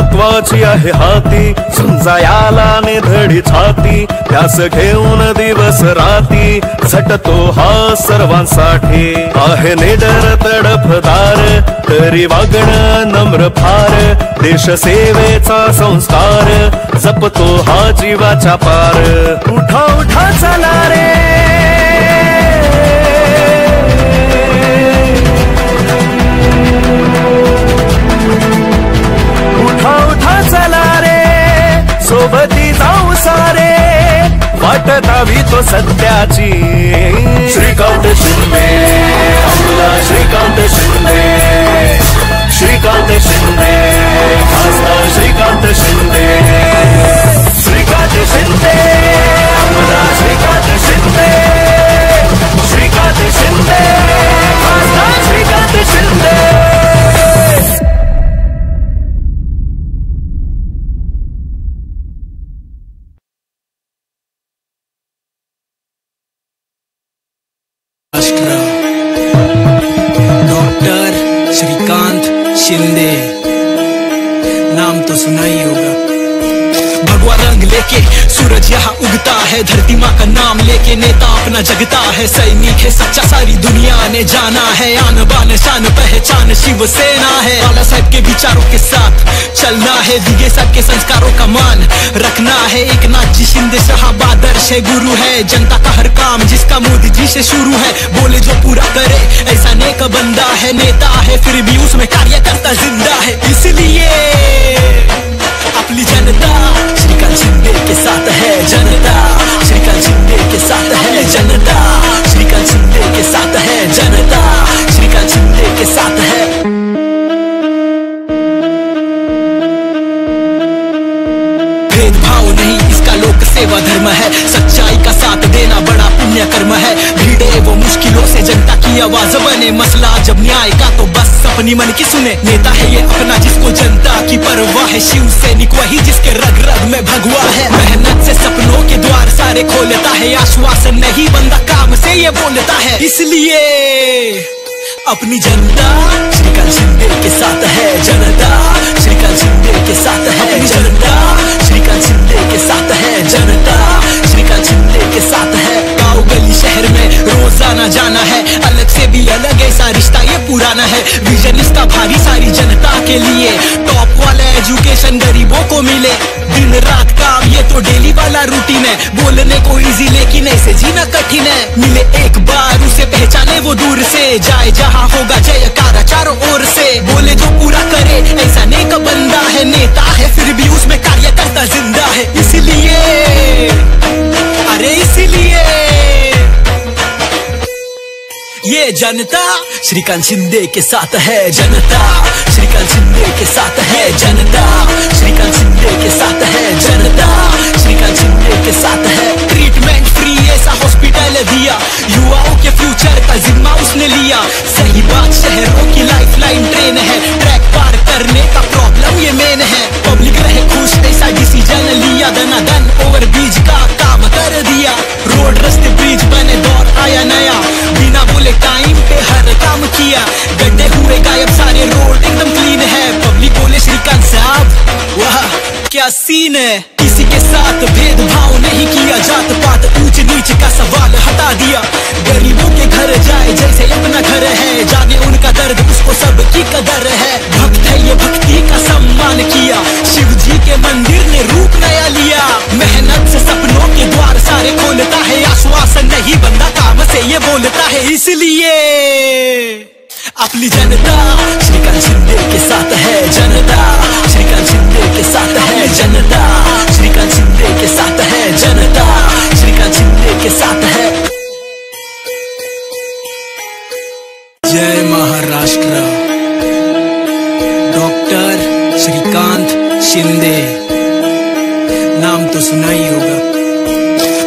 हिंदुत्वाची आहे हाती, समजायाला निधडी छाती, त्यास घेऊन दिवस राती झटतो हा सर्वांसाठी. आहे निडर तडफदार तरी वागणं नम्र फार, देश सेवेचा संस्कार जपतो हा जीवाच्या पार. उठा उठा चला रे, उठा उठा चला रे, सोबती जाऊ सारे, वाट दावी तो सत्याची. श्रीकांत शिंदे, आपला श्रीकांत शिंदे, श्रीकांत शिंदे, खासदार श्रीकांत शिंदे, श्रीकांत शिंदे, आपला श्रीकांत शिंदे, श्रीकांत शिंदे, खासदार श्रीकांत शिंदे. डॉक्टर श्रीकांत शिंदे, नाम तो सुना ही होगा. भगवा रंग लेके सूरज यहाँ उगता है, धरती माँ का नाम लेके नेता अपना जगता है. सैनिक है सच्चा, सारी दुनिया ने जाना है, आन बान शान पहचान शिवसेना है. बाला साहब के विचारों के साथ चलना है, दिगे साहब के संस्कारों का मान रखना है. एक नाथ जी शिंदे साहब आदर्श है, गुरु है, जनता का हर काम जिसका मोदी जी से शुरू है. बोले जो पूरा करे ऐसा नेक बंदा है, नेता है फिर भी उसमें कार्यकर्ता जिंदा है. इसलिए अपनी जनता श्रीकांत शिंदे के साथ है, जनता श्रीकांत शिंदे के साथ है, जनता श्रीकांत शिंदे के साथ है, जनता श्रीकांत शिंदे के साथ है. भेदभाव नहीं, इसका लोक सेवा धर्म है, सच्चाई का साथ देना बड़ा पुण्य कर्म है. भीड़े वो मुश्किलों से जनता की आवाज बने, मसला जब न्याय का तो बस अपनी मन की सुने. नेता है ये अपना जिसको जनता की परवाह है, शिव सैनिक वही जिसके रग रग में भगवा है. मेहनत से सपनों के द्वार सारे खोलता है, आश्वासन नहीं बंदा काम से ये बोलता है. इसलिए अपनी जनता श्रीकांत शिंदे के साथ है, जनता श्रीकांत शिंदे के साथ है, जनता श्रीकांत शिंदे के साथ है, जनता श्रीकांत शिंदे के साथ है. गाँव गली शहर में रोजाना जाना है, अलग से भी अलग ऐसा रिश्ता ये पुराना है. विजन इसका भारी सारी जनता के लिए, टॉप वाला एजुकेशन गरीबों को मिले. दिन रात काम ये तो डेली वाला रूटीन है, बोलने को इजी लेकिन ऐसे जीना कठिन है. मिले एक बार उसे पहचाने वो दूर से, जाए जहाँ होगा जयकारा चारों ओर से. बोले जो पूरा करे ऐसा नेक बंदा है, नेता है फिर भी उसमें कार्यकर्ता जिंदा है. इसलिए अरे इसलिए ये जनता श्रीकांत शिंदे के साथ है, जनता श्रीकांत शिंदे के साथ है, जनता श्रीकांत शिंदे के साथ है, जनता श्रीकांत शिंदे के साथ है. ट्रीटमेंट फ्री ऐसा हॉस्पिटल दिया, युवाओं के फ्यूचर का जिम्मा उसने लिया. सही बात, शहरों की लाइफलाइन ट्रेन है, ट्रैक पार करने का प्रॉब्लम ये मेन है. पब्लिक रहे खुश ऐसा डिसीजन लिया, धनाधन ओवर ब्रिज का काम कर दिया. रोड रस्ते ब्रिज बने, दौर आया नया, बिना बोले टाइम पे हर काम किया. गड्ढे हुए गायब, सारे रोड एकदम क्लीन है. पब्लिक बोले श्रीकांत साहब वाह क्या सीन है. किसी के साथ भेदभाव नहीं किया, जात पात ऊंच नीच का सवाल हटा दिया. गरीबों के घर जाए जैसे अपना घर है, जाने उनका दर्द उसको सबकी कदर है. भक्त है ये भक्ति का सम्मान किया, शिव जी के मंदिर ने रूप नया लिया. मेहनत से सपनों के द्वार सारे खोलता है, आश्वासन नहीं बंदा काम से ये बोलता है. इसलिए अपनी जनता श्रीकांत शिंदे के साथ है, जनता श्रीकांत शिंदे के साथ है, जनता श्रीकांत शिंदे के साथ है, जनता श्रीकांत शिंदे के साथ है. जय महाराष्ट्र. डॉक्टर श्रीकांत शिंदे, नाम तो सुना ही होगा.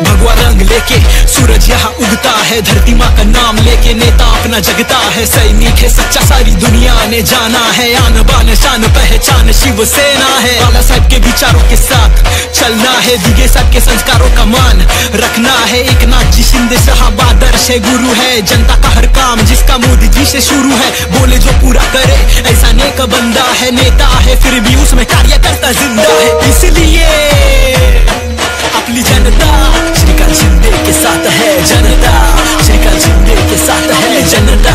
भगवा रंग लेके सूरज यहाँ उगता है, धरती माँ का नाम लेके नेता अपना जगता है। सैनिक है सच्चा, सारी दुनिया ने जाना है, आन बान शान पहचान शिवसेना है। बाला साहब के विचारों के साथ चलना है, दिगे साहब के संस्कारों का मान रखना है। एकनाथ जी शिंदे साहब आदर्श है, गुरु है, जनता का हर काम जिसका मोदी जी से शुरू है। बोले जो पूरा करे ऐसा नेक बंदा है, नेता है फिर भी उसमें कार्यकर्ता जिंदा है। इसलिए अपनी जनता श्रीकांत शिंदे के साथ है, जनता श्रीकांत शिंदे के साथ है, जनता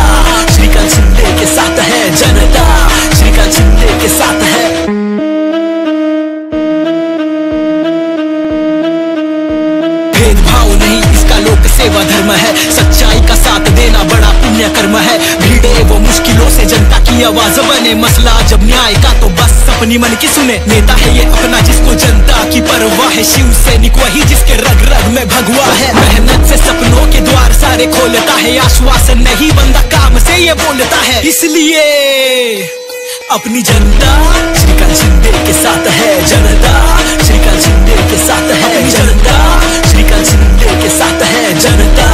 श्रीकांत शिंदे के साथ है, जनता श्रीकांत शिंदे के साथ है। भेदभाव नहीं इसका लोक सेवा धर्म है, सच्चाई का साथ देना बड़ा पुण्य कर्म है। भीड़े वो मुश्किलों से जनता की आवाज बने, मसला जब न्याय का तो बस अपनी मन की सुने। नेता है ये अपना जिसको जनता की परवाह है, शिव सैनिक वही जिसके रग रग में भगवा है। मेहनत से सपनों के द्वार सारे खोलता है, आश्वासन नहीं बंदा काम से ये बोलता है। इसलिए अपनी जनता श्रीकांत शिंदे के साथ है, जनता श्रीकांत शिंदे के साथ है, जनता श्रीकांत शिंदे के साथ है, जनता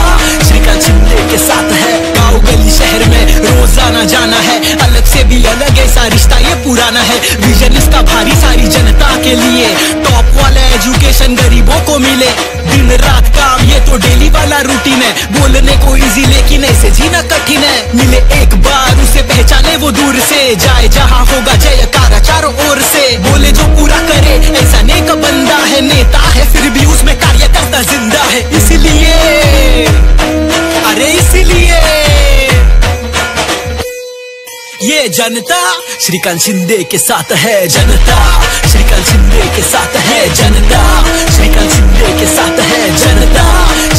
श्रीकांत शिंदे के साथ है। गाँव गली शहर में रोजाना जाना है, अलग से भी अलग ऐसा रिश्ता ये पुराना है। विजन इसका भारी सारी जनता के लिए, टॉप वाला एजुकेशन गरीबों को मिले। दिन रात काम ये तो डेली वाला रूटीन है, बोलने को इजी लेकिन ऐसे जीना कठिन है। मिले एक बार उसे पहचाने वो दूर से, जाए जहाँ होगा जयकारा चारों ओर से। बोले जो पूरा करे ऐसा नेक बंदा है, नेता है फिर भी उसमें कार्यकर्ता जिंदा है। इसलिए अरे इसलिए ये जनता श्रीकांत शिंदे के साथ है, जनता श्रीकांत शिंदे के साथ है, जनता श्रीकांत शिंदे के साथ है, जनता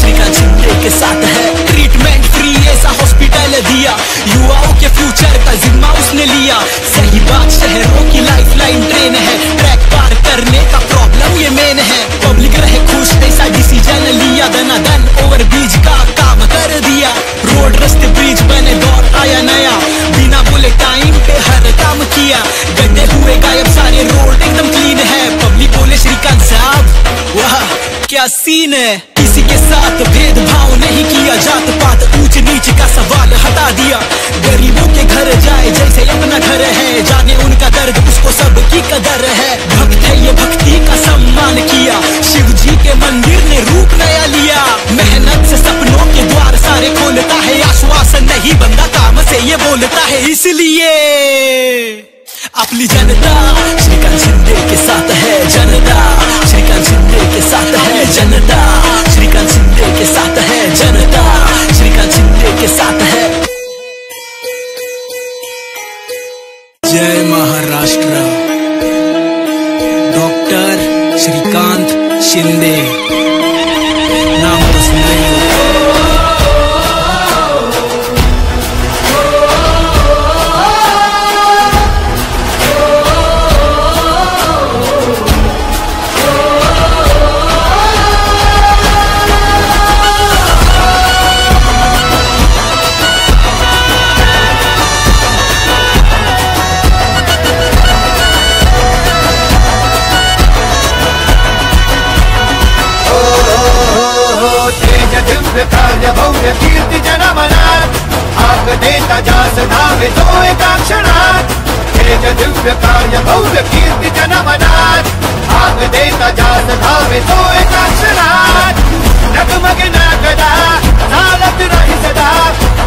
श्रीकांत शिंदे के साथ है। ट्रीटमेंट फ्री ऐसा हॉस्पिटल दिया, युवाओं के फ्यूचर का जिम्मा उसने लिया। सही बात शहरों की लाइफलाइन ट्रेन है, ट्रैक पार करने का प्रॉब्लम ये मेन है। पब्लिक रहे खुश ऐसा डिसीजन लिया, धनाधन ओवर ब्रिज का काम कर दिया। रोड रस्ते ब्रिज बने, दौर आया नया, बिना बोले टाइम पे हर काम किया। गड्ढे हुए गायब सारे रोड एकदम क्लीन है। पब्लिक बोले श्रीकांत साहब वाह क्या सीन है। किसी के साथ भेदभाव नहीं किया, जात पात ऊंच नीच का सवाल हटा दिया। गरीबों के घर जाए जैसे अपना घर है, जाने उनका दर्द उसको सबकी कदर है। भक्त है ये भक्ति का सम्मान किया, शिव जी के मंदिर ने रूप नया लिया। मेहनत से सपनों के द्वार सारे खोलता है, आश्वासन नहीं बंदा काम से ये बोलता है। इसलिए अपनी जनता श्रीकांत शिंदे के साथ है, जनता श्रीकांत शिंदे के साथ है, जनता श्रीकांत शिंदे के साथ है, जनता श्रीकांत शिंदे के साथ है। जय महाराष्ट्र। डॉक्टर श्रीकांत शिंदे नाम तो सुना ही होगा। कार्य भव्य कीर्ती जनमनात, आग देता जास धावे तो एका क्षणात। तेज दिव्य कार्य भव्य कीर्ती जनमनात, आग देता जास धावे तो एका क्षणात। डगमगे ना गदा चालत राही सदा,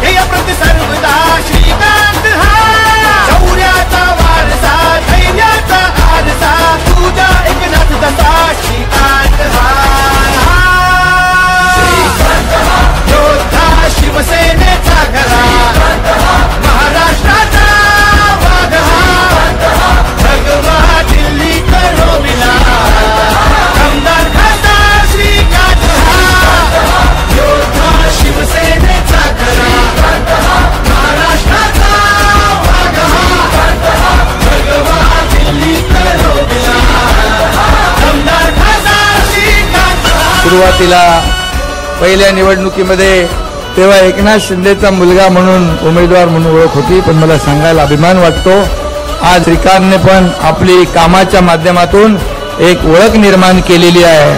हे प्रति सर्वदा श्रीकांत हा। शौर्याचा वारसा धैर्याचा आरसा, तुझा एकनाथ दसा श्रीकांत हा। शिवसेनेचा घरा, महाराष्ट्राचा वाघ हा। भगवा दिल्ली करो मिला, आमदार खासदार श्रीकांत हा। योद्धा शिवसेनेचा घरा, महाराष्ट्राचा वाघ हा। भगवा दिल्ली करो मिला, आमदार खासदार श्रीकांत हा। सुरुवातीला पहिल्या निवडणुकीमध्ये तेव्हा एकनाथ शिंदेचा मुलगा म्हणून उमेदवार म्हणून ओळख होती, पण मला सांगायला अभिमान वाटतो आज श्रीकांतने पण आपली कामाच्या माध्यमातून एक ओळख निर्माण केलेली आहे।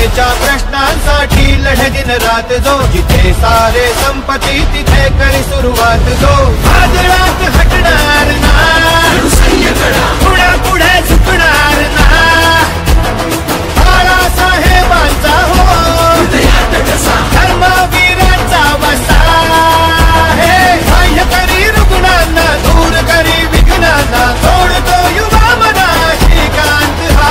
जनतेच्या प्रश्नांसाठी लढे दिन रात जो, जिथे सारे संपत्ती तिथे करी सुरुवात जो, वादळात हटणार ना, पुढे पुढे झुकणार ना, बाळासाहेबांचा हो धर्मवीरांचा वसा, हे बाह्य करी रुग्णांना, दूर करी विघ्नांना, सोडतो युवा मना श्रीकांत हा,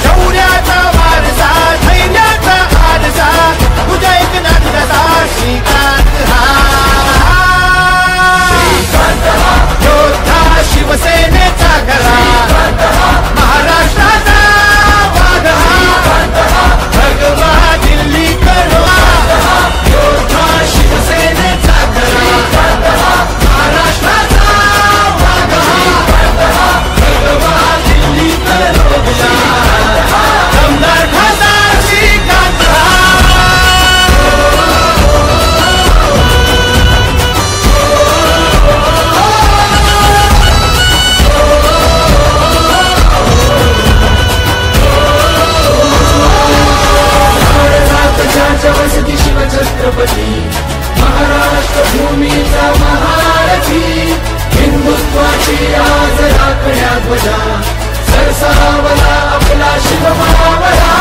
शौर्याचा वारसा, धैर्याचा आरसा, तुझ्या एक नंदसा श्रीकांत हा, योद्धा शिवसेनेचा खरा, महाराष्ट्राचा वाघ हा, भगवा दिल्ली करोवा, योद्धा शिवसेनेचा खरा, महाराष्ट्राचा वाघ हा, भगवा दिल्ली करोवा, दमदार खासदार श्रीकांत हा. वसती शिवछत्रपती, महाराष्ट्र भूमीचा महारथी, हिंदुत्वाची आज राखण्या ध्वजा, सरसावला आपला शिवमावळा,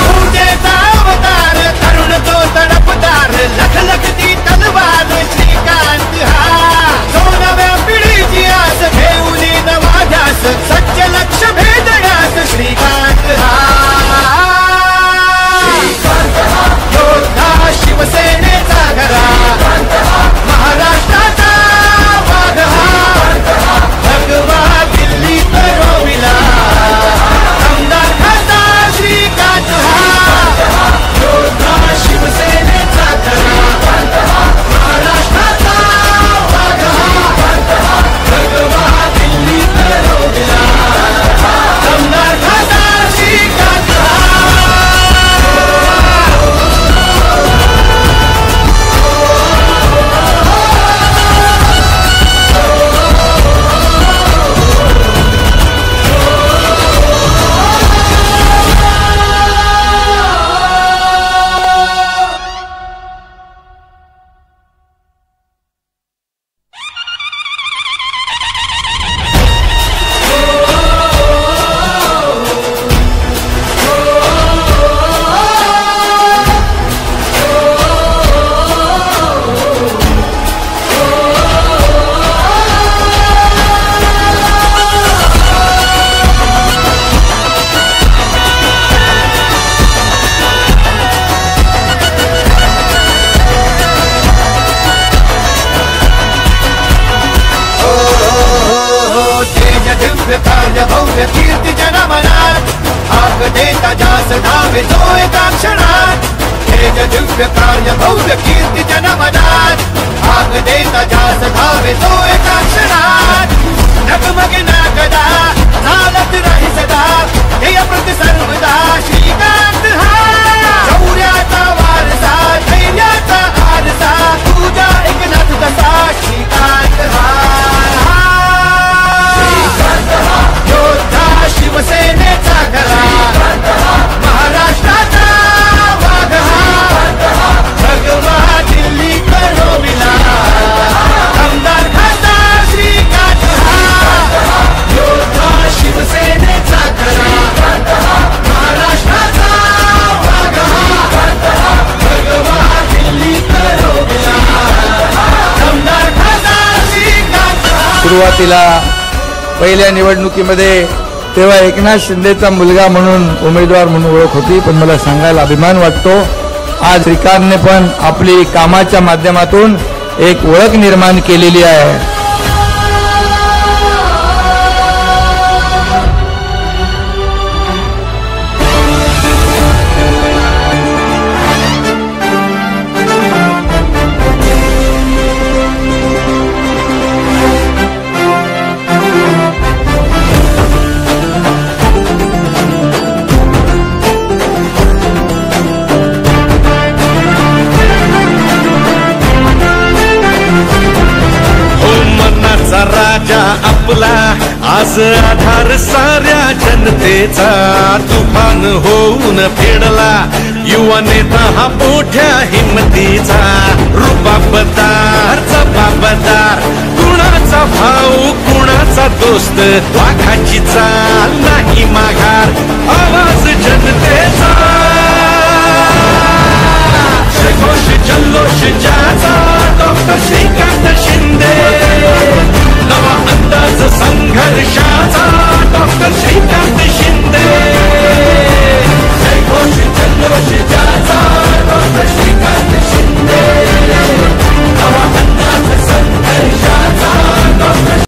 पूजेचा अवतार, तरुण तो तडफदार, लखलखती तलवार श्रीकांत हा, जो नव्या पिढीची आस घेऊन नवा ध्यास, सच्च लक्ष भेदण्यास श्रीकांत हा, योद्धा शिवसेनेचा घरा, महाराष्ट्राचा वाघ हा, भगवा दिल्ली करोविला, आमदार खासदार श्रीकांत हा, योद्धा शिवसेनेचा घरा, महाराष्ट्राचा वाघ हा, भगवा दिल्ली करोविला, आमदार खासदार श्रीकांत हा. भव्य कीर्ती जनमनात, हाक देता जास धावे जो एका क्षणात, तेज दिव्य कार्य भव्य कीर्ती जनमनात, हाक देता जास धावे जो एका क्षणात, डगमगे ना गदा चालत राही सदा, ध्येय प्रति सर्वदा श्रीकांत हा, शौर्याचा वारसा, धैर्याचा आरसा, तुझा एकनाथ तसा श्रीकांत हा, योद्धा शिवसेनेचा घरा, महाराष्ट्राचा वाघ हा, भगवा दिल्ली करोविला, आमदार खासदार श्रीकांत हा, योद्धा शिवसेनेचा घरा, महाराष्ट्राचा वाघ हा, भगवा दिल्ली करोविला, आमदार खासदार श्रीकांत हा. सुरुवातीला पहिल्या निवडणुकीमध्ये तेव्हा एकनाथ शिंदेचा मुलगा म्हणून उमेदवार म्हणून ओळख होती, पण मला सांगायला अभिमान वाटतो आज श्रीकांतने पण आपली कामाच्या माध्यमातून एक ओळख निर्माण केलेली आहे. आज आधार साऱ्या जनतेचा तुफान होऊन फेडला युवा नेता हा मोठ्या हिमतीचा रुबाबदार जबाबदार कुणाचा भाऊ कुणाचा दोस्त वाघाची चाल नाही माघार आवाज जनतेचा